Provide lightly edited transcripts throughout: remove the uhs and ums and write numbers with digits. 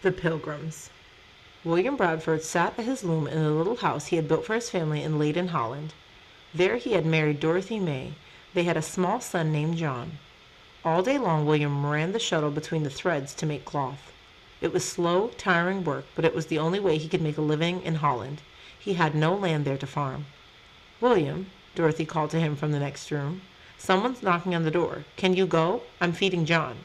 The Pilgrims. William Bradford sat at his loom in the little house he had built for his family in Leyden, Holland. There he had married Dorothy May. They had a small son named John. All day long William ran the shuttle between the threads to make cloth. It was slow, tiring work, but it was the only way he could make a living in Holland. He had no land there to farm. "William," Dorothy called to him from the next room. "Someone's knocking on the door. Can you go? I'm feeding John."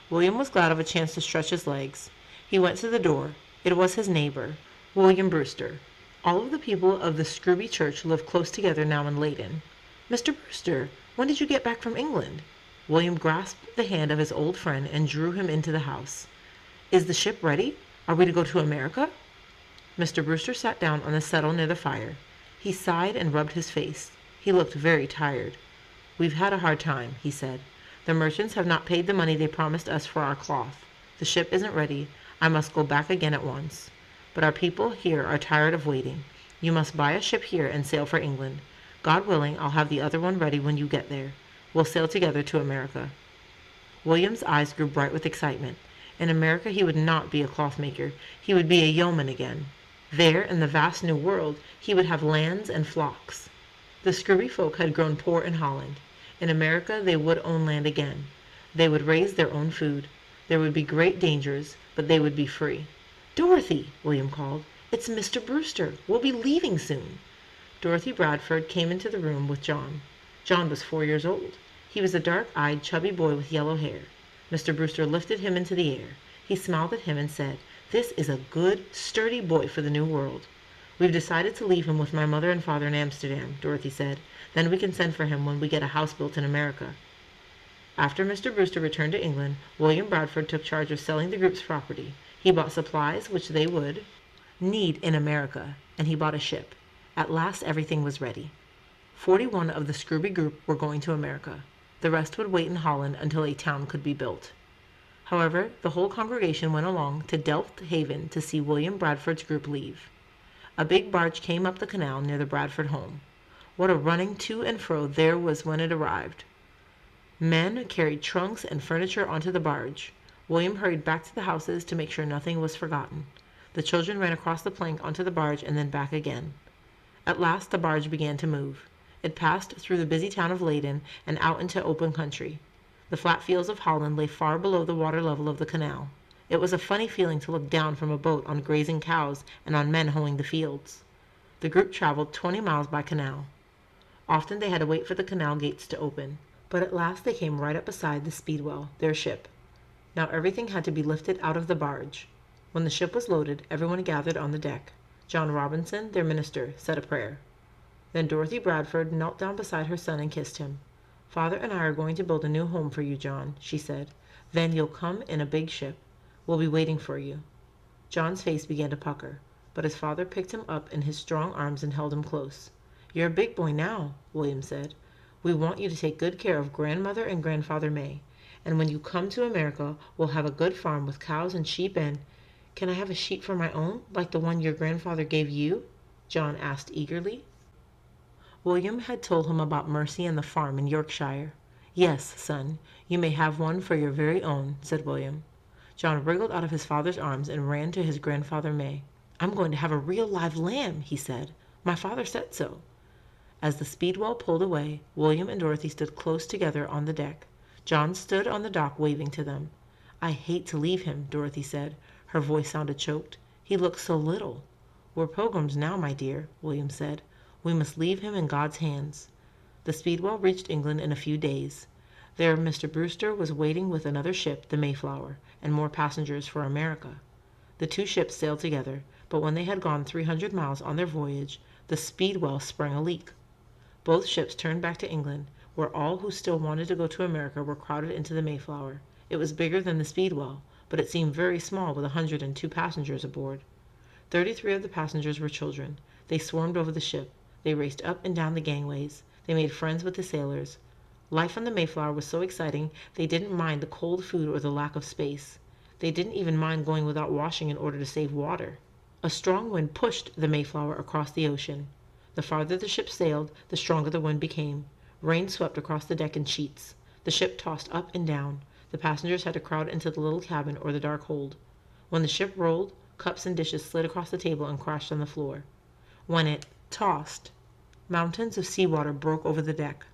William was glad of a chance to stretch his legs. He went to the door. It was his neighbor, William Brewster. All of the people of the Scrooby church lived close together now in Leyden. "Mr. Brewster, when did you get back from England?" William grasped the hand of his old friend and drew him into the house. "Is the ship ready? Are we to go to America?" Mr. Brewster sat down on the settle near the fire. He sighed and rubbed his face. He looked very tired. "We've had a hard time," he said. "The merchants have not paid the money they promised us for our cloth. The ship isn't ready. I must go back again at once. But our people here are tired of waiting. You must buy a ship here and sail for England. God willing, I'll have the other one ready when you get there. We'll sail together to America." William's eyes grew bright with excitement. In America he would not be a cloth-maker. He would be a yeoman again. There, in the vast new world, he would have lands and flocks. The Scrooby folk had grown poor in Holland. In America they would own land again. They would raise their own food. There would be great dangers, but they would be free. "Dorothy!" William called. "It's Mr. Brewster. We'll be leaving soon." Dorothy Bradford came into the room with John. John was 4 years old. He was a dark-eyed, chubby boy with yellow hair. Mr. Brewster lifted him into the air. He smiled at him and said, "This is a good, sturdy boy for the new world." "We've decided to leave him with my mother and father in Amsterdam," Dorothy said. "Then we can send for him when we get a house built in America." After Mr. Brewster returned to England, William Bradford took charge of selling the group's property. He bought supplies which they would need in America, and he bought a ship. At last everything was ready. 41 of the Scrooby group were going to America. The rest would wait in Holland until a town could be built. However, the whole congregation went along to Delft Haven to see William Bradford's group leave. A big barge came up the canal near the Bradford home. What a running to and fro there was when it arrived. Men carried trunks and furniture onto the barge. William hurried back to the houses to make sure nothing was forgotten. The children ran across the plank onto the barge and then back again. At last the barge began to move. It passed through the busy town of Leyden and out into open country. The flat fields of Holland lay far below the water level of the canal. It was a funny feeling to look down from a boat on grazing cows and on men hoeing the fields. The group traveled 20 miles by canal. Often they had to wait for the canal gates to open. But at last they came right up beside the Speedwell, their ship. Now everything had to be lifted out of the barge. When the ship was loaded, everyone gathered on the deck. John Robinson, their minister, said a prayer. Then Dorothy Bradford knelt down beside her son and kissed him. "Father and I are going to build a new home for you, John," she said. "Then you'll come in a big ship. We'll be waiting for you." John's face began to pucker, but his father picked him up in his strong arms and held him close. "You're a big boy now," William said. "We want you to take good care of Grandmother and Grandfather May. And when you come to America, we'll have a good farm with cows and sheep and—" "Can I have a sheep for my own, like the one your grandfather gave you?" John asked eagerly. William had told him about Mercy and the farm in Yorkshire. "Yes, son, you may have one for your very own," said William. John wriggled out of his father's arms and ran to his Grandfather May. "I'm going to have a real live lamb," he said. "My father said so." As the Speedwell pulled away, William and Dorothy stood close together on the deck. John stood on the dock waving to them. "I hate to leave him," Dorothy said. Her voice sounded choked. "He looks so little." "We're Pilgrims now, my dear," William said. "We must leave him in God's hands." The Speedwell reached England in a few days. There Mr. Brewster was waiting with another ship, the Mayflower, and more passengers for America. The two ships sailed together, but when they had gone 300 miles on their voyage, the Speedwell sprang a leak. Both ships turned back to England, where all who still wanted to go to America were crowded into the Mayflower. It was bigger than the Speedwell, but it seemed very small with 102 passengers aboard. 33 of the passengers were children. They swarmed over the ship. They raced up and down the gangways. They made friends with the sailors. Life on the Mayflower was so exciting they didn't mind the cold food or the lack of space. They didn't even mind going without washing in order to save water. A strong wind pushed the Mayflower across the ocean. The farther the ship sailed, the stronger the wind became. Rain swept across the deck in sheets. The ship tossed up and down. The passengers had to crowd into the little cabin or the dark hold. When the ship rolled, cups and dishes slid across the table and crashed on the floor. When it tossed, mountains of seawater broke over the deck.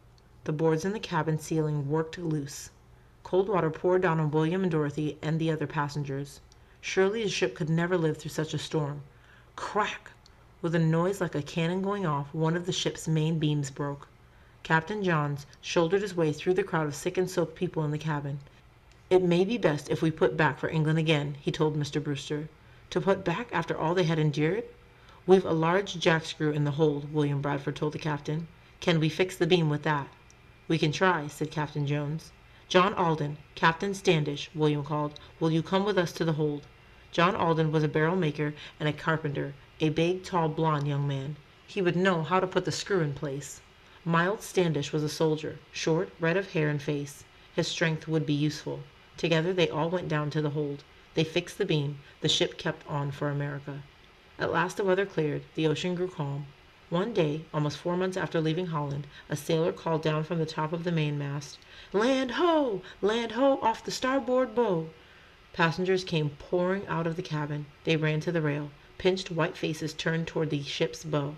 The boards in the cabin ceiling worked loose. Cold water poured down on William and Dorothy and the other passengers. Surely the ship could never live through such a storm. Crack! With a noise like a cannon going off, one of the ship's main beams broke. Captain Johns shouldered his way through the crowd of sick and soaked people in the cabin. "It may be best if we put back for England again," he told Mr. Brewster. "To put back after all they had endured?" "We've a large jackscrew in the hold," William Bradford told the captain. "Can we fix the beam with that?" "We can try," said Captain Jones. "John Alden, Captain Standish," William called, "will you come with us to the hold?" John Alden was a barrel maker and a carpenter, a big, tall, blond young man. He would know how to put the screw in place. Mild Standish was a soldier, short, red of hair and face. His strength would be useful. Together they all went down to the hold. They fixed the beam. The ship kept on for America. At last the weather cleared. The ocean grew calm. One day, almost 4 months after leaving Holland, a sailor called down from the top of the mainmast, "Land ho! Land ho! Off the starboard bow!" Passengers came pouring out of the cabin. They ran to the rail. Pinched white faces turned toward the ship's bow.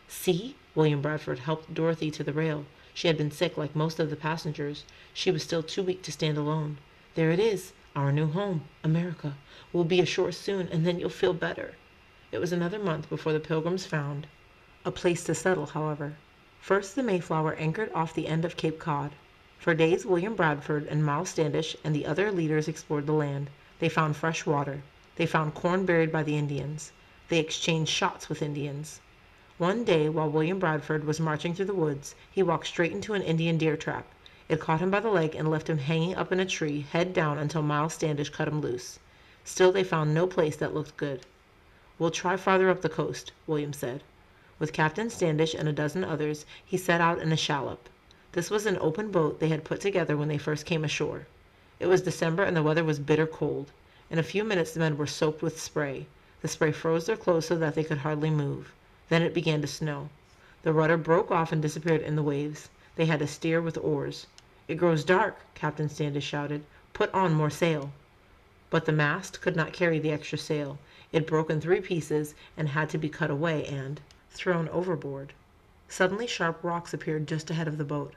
"See!" William Bradford helped Dorothy to the rail. She had been sick like most of the passengers. She was still too weak to stand alone. "There it is, our new home, America. We'll be ashore soon, and then you'll feel better." It was another month before the Pilgrims found a place to settle, however. First the Mayflower anchored off the end of Cape Cod. For days William Bradford and Miles Standish and the other leaders explored the land. They found fresh water. They found corn buried by the Indians. They exchanged shots with Indians. One day, while William Bradford was marching through the woods, he walked straight into an Indian deer trap. It caught him by the leg and left him hanging up in a tree, head down, until Miles Standish cut him loose. Still they found no place that looked good. "We'll try farther up the coast," William said. With Captain Standish and a dozen others, he set out in a shallop. This was an open boat they had put together when they first came ashore. It was December and the weather was bitter cold. In a few minutes the men were soaked with spray. The spray froze their clothes so that they could hardly move. Then it began to snow. The rudder broke off and disappeared in the waves. They had to steer with oars. "It grows dark," Captain Standish shouted. "Put on more sail." But the mast could not carry the extra sail. It broke in 3 pieces and had to be cut away and thrown overboard. Suddenly sharp rocks appeared just ahead of the boat.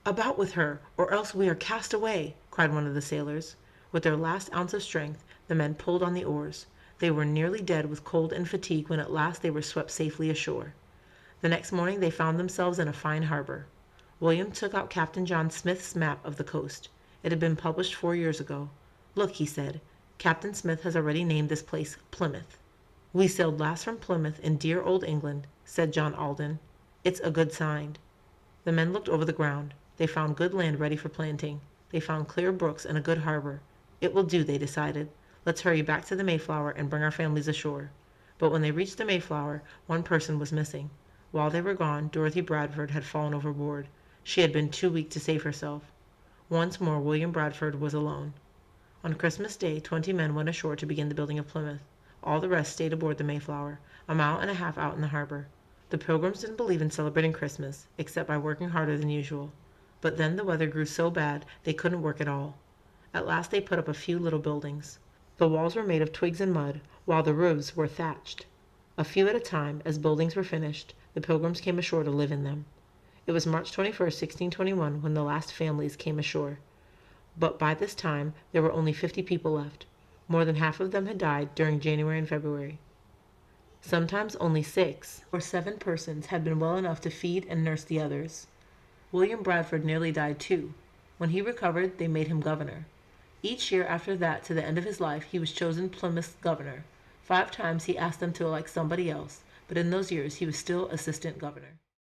"About with her, or else we are cast away," cried one of the sailors. With their last ounce of strength, the men pulled on the oars. They were nearly dead with cold and fatigue when at last they were swept safely ashore. The next morning they found themselves in a fine harbor. William took out Captain John Smith's map of the coast. It had been published 4 years ago. "Look," he said, "Captain Smith has already named this place Plymouth." "We sailed last from Plymouth in dear old England," said John Alden. "It's a good sign." The men looked over the ground. They found good land ready for planting. They found clear brooks and a good harbor. "It will do," they decided. "Let's hurry back to the Mayflower and bring our families ashore." But when they reached the Mayflower, one person was missing. While they were gone, Dorothy Bradford had fallen overboard. She had been too weak to save herself. Once more William Bradford was alone. On Christmas Day 20 men went ashore to begin the building of Plymouth. All the rest stayed aboard the Mayflower, a mile and a half out in the harbor. The Pilgrims didn't believe in celebrating Christmas, except by working harder than usual. But then the weather grew so bad they couldn't work at all. At last they put up a few little buildings. The walls were made of twigs and mud, while the roofs were thatched. A few at a time, as buildings were finished, the Pilgrims came ashore to live in them. It was March 21st, 1621, when the last families came ashore. But by this time there were only 50 people left. More than half of them had died during January and February. Sometimes only 6 or 7 persons had been well enough to feed and nurse the others. William Bradford nearly died too. When he recovered, they made him governor. Each year after that, to the end of his life, he was chosen Plymouth's governor. 5 times he asked them to elect somebody else, but in those years he was still assistant governor.